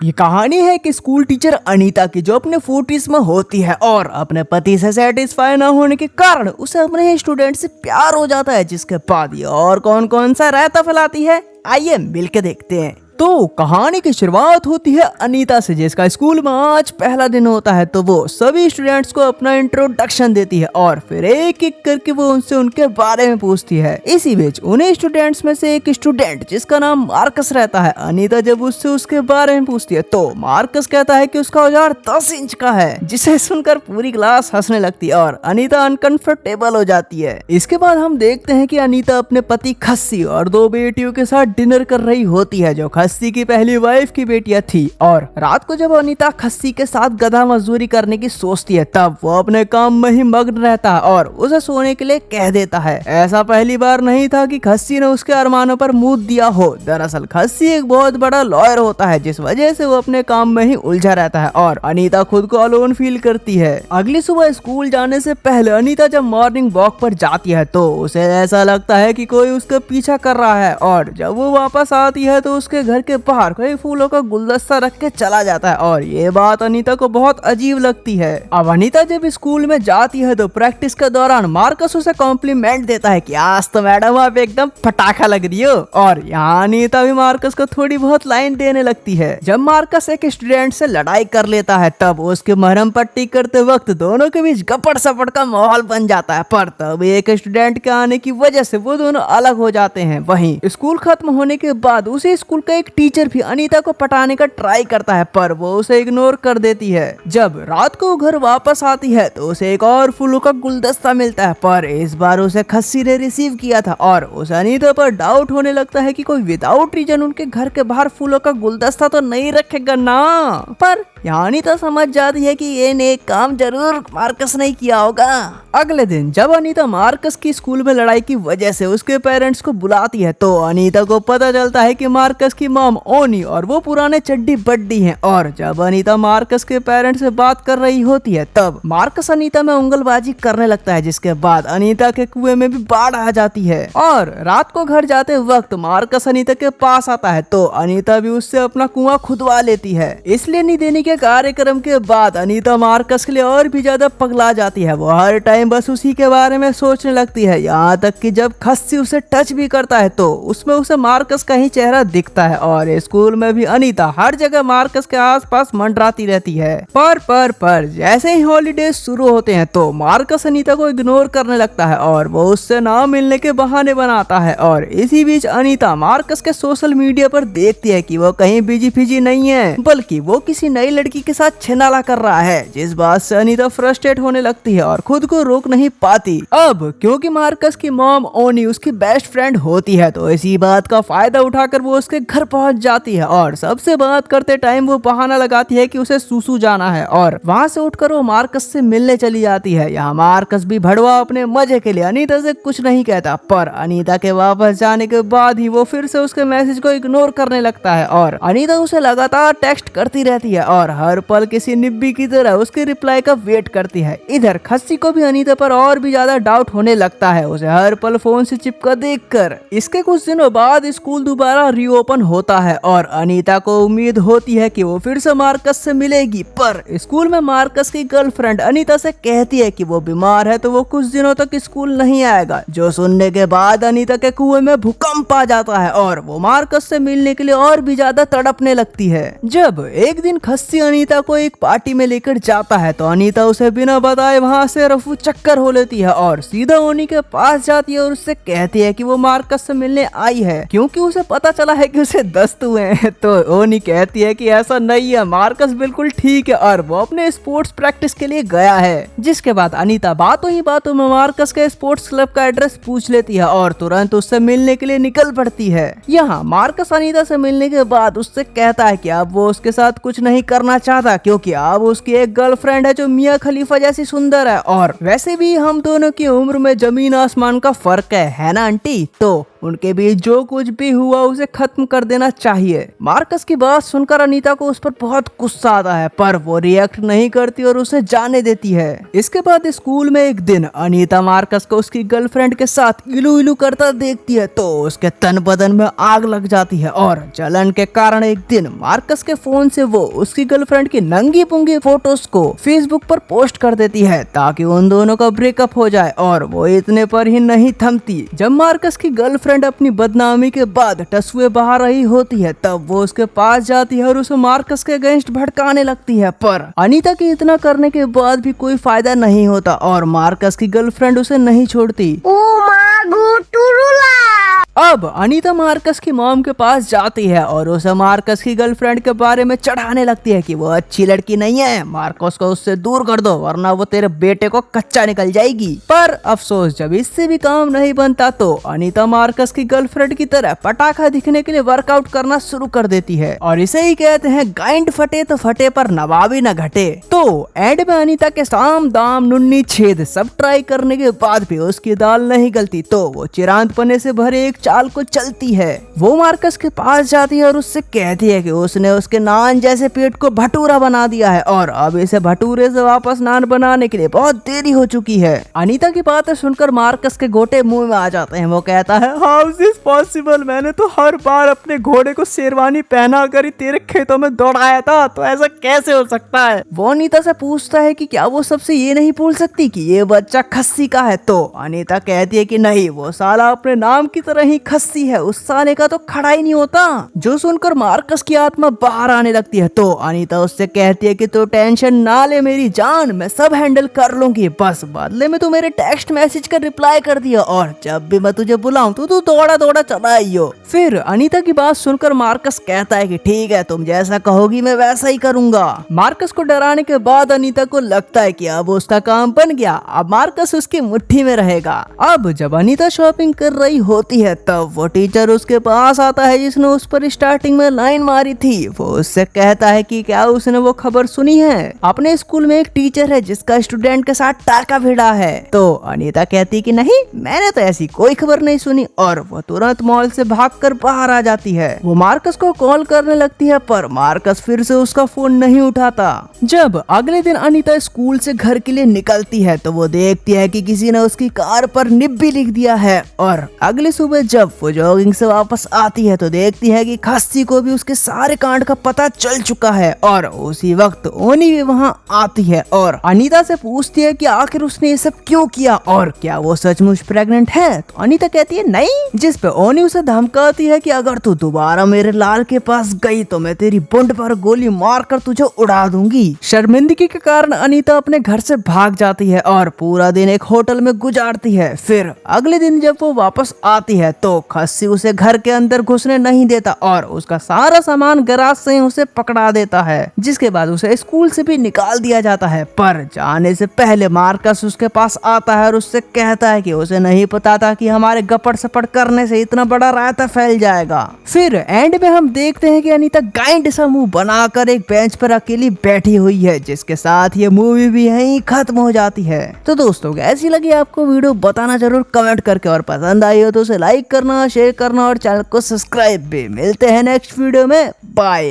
ये कहानी है कि स्कूल टीचर अनीता की जो अपने 40s में होती है और अपने पति से सेटिस्फाई न होने के कारण उसे अपने ही स्टूडेंट से प्यार हो जाता है, जिसके बाद ये और कौन कौन सा रायता फैलाती है, आइए मिलके देखते हैं। तो कहानी की शुरुआत होती है अनीता से, जिसका स्कूल में आज पहला दिन होता है। तो वो सभी स्टूडेंट्स को अपना इंट्रोडक्शन देती है और फिर एक एक करके वो उनसे उनके बारे में पूछती है। इसी बीच उन्हीं स्टूडेंट्स में से एक स्टूडेंट जिसका नाम मार्कस रहता है, अनीता जब उससे उसके बारे में पूछती है तो मार्कस कहता है कि उसका औजार 10 इंच का है, जिसे सुनकर पूरी क्लास हंसने लगती है और अनीता अनकंफर्टेबल हो जाती है। इसके बाद हम देखते हैं कि अनीता अपने पति खस्सी और 2 बेटियों के साथ डिनर कर रही होती है, जो खस्सी की पहली वाइफ की बेटियां थी। और रात को जब अनीता खस्सी के साथ गधा मजदूरी करने की सोचती है, तब वो अपने काम में ही मग्न रहता है और उसे सोने के लिए कह देता है। ऐसा पहली बार नहीं था कि खस्सी ने उसके अरमानों पर मुंह दिया हो। दरअसल खस्सी एक बहुत बड़ा लॉयर होता है, जिस वजह से वो अपने काम में ही उलझा रहता है और अनीता खुद को अलोन फील करती है। अगली सुबह स्कूल जाने से पहले अनीता जब मॉर्निंग वॉक पर जाती है तो उसे ऐसा लगता है कि कोई उसका पीछा कर रहा है, और जब वो वापस आती है तो उसके घर के बाहर कोई फूलों का गुलदस्ता रख के चला जाता है और ये बात अनीता को बहुत अजीब लगती है। अब अनीता जब स्कूल में जाती है तो प्रैक्टिस के दौरान मार्कस उसे कॉम्प्लीमेंट देता है कि आज तो मैडम आप एकदम पटाखा लग रही हो, और यहाँ अनीता भी मार्कस को थोड़ी बहुत लाइन देने लगती है। जब मार्कस एक स्टूडेंट से लड़ाई कर लेता है तब उसके मरहम पट्टी करते वक्त दोनों के बीच गपड़ सपड़ का माहौल बन जाता है, पर तब एक स्टूडेंट के आने की वजह से वो दोनों अलग हो जाते हैं। वहीं स्कूल खत्म होने के बाद उसी स्कूल का एक टीचर भी अनीता को पटाने का ट्राई करता है, पर वो उसे इग्नोर कर देती है। जब रात को घर वापस आती है तो उसे एक और फूलों का गुलदस्ता मिलता है, पर इस बार उसे खस्सी ने रिसीव किया था और उसे अनीता पर डाउट होने लगता है कि कोई विदाउट रीजन उनके घर के बाहर फूलों का गुलदस्ता तो नहीं रखेगा ना। पर यहाँ अनीता समझ जाती है कि ये नेक काम जरूर मार्कस ने किया होगा। अगले दिन जब अनीता मार्कस की स्कूल में लड़ाई की वजह से उसके पेरेंट्स को बुलाती है तो अनीता को पता चलता है कि मार्कस की मॉम ओनी और वो पुराने चड्डी बड्डी हैं। और जब अनीता मार्कस के पेरेंट्स से बात कर रही होती है तब मार्कस अनीता में उंगलबाजी करने लगता है, जिसके बाद अनीता के कुएं में भी बाढ़ आ जाती है। और रात को घर जाते वक्त मार्कस अनीता के पास आता है तो अनीता भी उससे अपना कुआं खुदवा लेती है। इसलिए नहीं देने के कार्यक्रम के बाद अनीता मार्कस के लिए और भी ज्यादा पगला जाती है। वो हर टाइम बस उसी के बारे में सोचने लगती है, यहाँ तक कि जब खस्सी उसे टच भी करता है तो उसमें उसे मार्कस का ही चेहरा दिखता है। और स्कूल में भी अनीता हर जगह मार्कस के आसपास मंडराती रहती है। पर जैसे ही हॉलीडेज शुरू होते हैं तो मार्कस अनीता को इग्नोर करने लगता है और वो उससे ना मिलने के बहाने बनाता है। और इसी बीच अनीता मार्कस के सोशल मीडिया पर देखती है कि वो कहीं बिजी फिजी नहीं है, बल्कि वो किसी नई लड़की के साथ छिनाला कर रहा है, जिस बात से अनीता फ्रस्ट्रेट होने लगती है और खुद को रोक नहीं पाती। अब क्योंकि मार्कस की मॉम ओनी उसकी बेस्ट फ्रेंड होती है तो इसी बात का फायदा उठाकर वो उसके घर पहुंच जाती है और सबसे बात करते टाइम वो बहाना लगाती है कि उसे सूसू जाना है और वहां से उठकर वो मार्कस से मिलने चली जाती है। यहाँ मार्कस भी भड़वा अपने मजे के लिए अनीता से कुछ नहीं कहता, पर अनीता के वापस जाने के बाद ही वो फिर से उसके मैसेज को इग्नोर करने लगता है और अनीता उसे लगातार टेक्स्ट करती रहती है और हर पल किसी निब्बी की तरह उसके रिप्लाई का वेट करती है। इधर खस्सी को भी अनीता पर और भी ज्यादा डाउट होने लगता है, उसे हर पल फोन से चिपका देखकर। इसके कुछ दिनों बाद स्कूल दोबारा रीओपन होता है और अनीता को उम्मीद होती है कि वो फिर से मार्कस से मिलेगी, पर स्कूल में मार्कस की गर्लफ्रेंड अनीता से कहती है कि वो बीमार है तो वो कुछ दिनों तक स्कूल नहीं आएगा, जो सुनने के बाद अनीता के कुएं में भूकंप आ जाता है और वो मार्कस से मिलने के लिए और भी ज्यादा तड़पने लगती है। जब एक दिन खस्सी अनीता को एक पार्टी में लेकर जाता है तो अनीता उसे बिना बताए वहां से रफू चक्कर हो लेती है और सीधा ओनी के पास जाती है और उससे कहती है कि वो मार्कस से मिलने आई है, क्योंकि उसे पता चला है कि उसे दस्त हुए हैं। तो ओनी कहती है कि ऐसा नहीं है, मार्कस बिल्कुल ठीक है और वो अपने स्पोर्ट्स प्रैक्टिस के लिए गया है। जिसके बाद अनीता बातों ही बातों में मार्कस के स्पोर्ट्स क्लब का एड्रेस पूछ लेती है और तुरंत उससे मिलने के लिए निकल पड़ती है। यहाँ मार्कस अनीता से मिलने के बाद उससे कहता है कि अब वो उसके साथ कुछ नहीं करना करना चाहता, क्योंकि अब उसकी एक गर्लफ्रेंड है जो मियां खलीफा जैसी सुंदर है। और वैसे भी हम दोनों की उम्र में जमीन आसमान का फर्क है ना आंटी? तो उनके बीच जो कुछ भी हुआ उसे खत्म कर देना चाहिए। मार्कस की बात सुनकर अनीता को उस पर बहुत गुस्सा आता है, पर वो रिएक्ट नहीं करती और उसे जाने देती है। इसके बाद स्कूल में एक दिन अनीता मार्कस को उसकी गर्लफ्रेंड के साथ इलू इलू करता देखती है तो उसके तन बदन में आग लग जाती है और जलन के कारण एक दिन मार्कस के फोन से वो उसकी गर्लफ्रेंड की नंगी पुंगी फोटोज को फेसबुक पर पोस्ट कर देती है ताकि उन दोनों का ब्रेकअप हो जाए। और वो इतने पर ही नहीं थमती। जब मार्कस की गर्लफ्रेंड अपनी बदनामी के बाद टसुए बहा रही होती है तब वो उसके पास जाती है और उसे मार्कस के अगेंस्ट भड़काने लगती है, पर अनीता के इतना करने के बाद भी कोई फायदा नहीं होता और मार्कस की गर्लफ्रेंड उसे नहीं छोड़ती। अब अनीता मार्कस की मॉम के पास जाती है और उसे मार्कस की गर्लफ्रेंड के बारे में चढ़ाने लगती है कि वो अच्छी लड़की नहीं है, मार्कस को उससे दूर कर दो वरना वो तेरे बेटे को कच्चा निकल जाएगी। पर अफसोस जब इससे भी काम नहीं बनता तो अनीता मार्कस की गर्लफ्रेंड की तरह पटाखा दिखने के लिए वर्कआउट करना शुरू कर देती है और इसे ही कहते हैं गाइंड फटे तो फटे पर नवाबी न घटे। तो एंड में अनीता के साम दाम नुन्नी छेद सब ट्राई करने के बाद भी उसकी दाल नहीं गलती तो वो चिरांत पने से भरे एक चाल को चलती है। वो मार्कस के पास जाती है और उससे कहती है कि उसने उसके नान जैसे पेट को भटूरा बना दिया है और अब इसे भटूरे से वापस नान बनाने के लिए बहुत देरी हो चुकी है। अनीता की बातें सुनकर मार्कस के गोटे मुंह में आ जाते हैं। वो कहता है हाउ इज दिस पॉसिबल, मैंने तो हर बार अपने घोड़े को शेरवानी पहना कर ही तेरे खेतों में दौड़ाया था, तो ऐसा कैसे हो सकता है? वो अनीता से पूछता है कि क्या वो सबसे ये नहीं पूछ सकती कि ये बच्चा खस्सी का है? तो अनीता कहती है कि नहीं, वो साला अपने नाम की तरह ही खस्सी है, उस साले का तो खड़ा ही नहीं होता। जो सुनकर मार्कस की आत्मा बाहर आने लगती है तो अनीता उससे कहती है कि तू टेंशन ना ले मेरी जान, मैं सब हैंडल कर लूंगी, बस बदले में तू मेरे टेक्स्ट मैसेज का रिप्लाई कर दिया और जब भी मैं तुझे बुलाऊं तो तू दौड़ा दौड़ा चला आइयो। फिर अनीता की बात सुनकर मार्कस कहता है कि ठीक है, तुम जैसा कहोगी मैं वैसा ही करूंगा। मार्कस को डराने के बाद अनीता को लगता है कि अब उसका काम बन गया, अब मार्कस उसकी मुट्ठी में रहेगा। अब जब अनीता शॉपिंग कर रही होती है तब वो टीचर उसके पास आता है जिसने उस पर स्टार्टिंग में लाइन मारी थी। वो उससे कहता है कि क्या उसने वो खबर सुनी है, अपने स्कूल में एक टीचर है जिसका स्टूडेंट के साथ टाका भिड़ा है। तो अनीता कहती कि नहीं, मैंने तो ऐसी कोई खबर नहीं सुनी और वो तुरंत मॉल से भागकर बाहर आ जाती है। वो मार्कस को कॉल करने लगती है पर मार्कस फिर से उसका फोन नहीं उठाता। जब अगले दिन अनीता स्कूल से घर के लिए निकलती है तो वो देखती है कि किसी ने उसकी कार पर निब्बी लिख दिया है और अगली सुबह जब वो जॉगिंग से वापस आती है तो देखती है कि खस्सी को भी उसके सारे कांड का पता चल चुका है। और उसी वक्त ओनी भी वहाँ आती है और अनीता से पूछती है कि आखिर उसने ये सब क्यों किया और क्या वो सचमुच प्रेग्नेंट है। तो अनीता कहती है नहीं, जिस पे ओनी उसे धमकाती है कि अगर तू दोबारा मेरे लाल के पास गई तो मैं तेरी बुंड पर गोली मारकर तुझे उड़ा दूंगी। शर्मिंदगी के कारण अनीता अपने घर से भाग जाती है और पूरा दिन एक होटल में गुजारती है। फिर अगले दिन जब वो वापस आती है तो खस्सी उसे घर के अंदर घुसने नहीं देता और उसका सारा सामान गैराज से उसे पकड़ा देता है, जिसके बाद उसे स्कूल से भी निकाल दिया जाता है। पर जाने से पहले मार्कस उसके पास आता है और उससे कहता है कि उसे नहीं पता था कि हमारे गपड़ सपड़ करने से इतना बड़ा रायता फैल जाएगा। फिर एंड में हम देखते हैं कि अनीता गाइंड सा मुंह बनाकर एक बेंच पर अकेली बैठी हुई है, जिसके साथ ये मूवी भी यहीं खत्म हो जाती है। तो दोस्तों कैसी लगी आपको वीडियो बताना जरूर कमेंट करके, और पसंद आई हो तो उसे लाइक करना, शेयर करना और चैनल को सब्सक्राइब भी। मिलते हैं नेक्स्ट वीडियो में, बाय।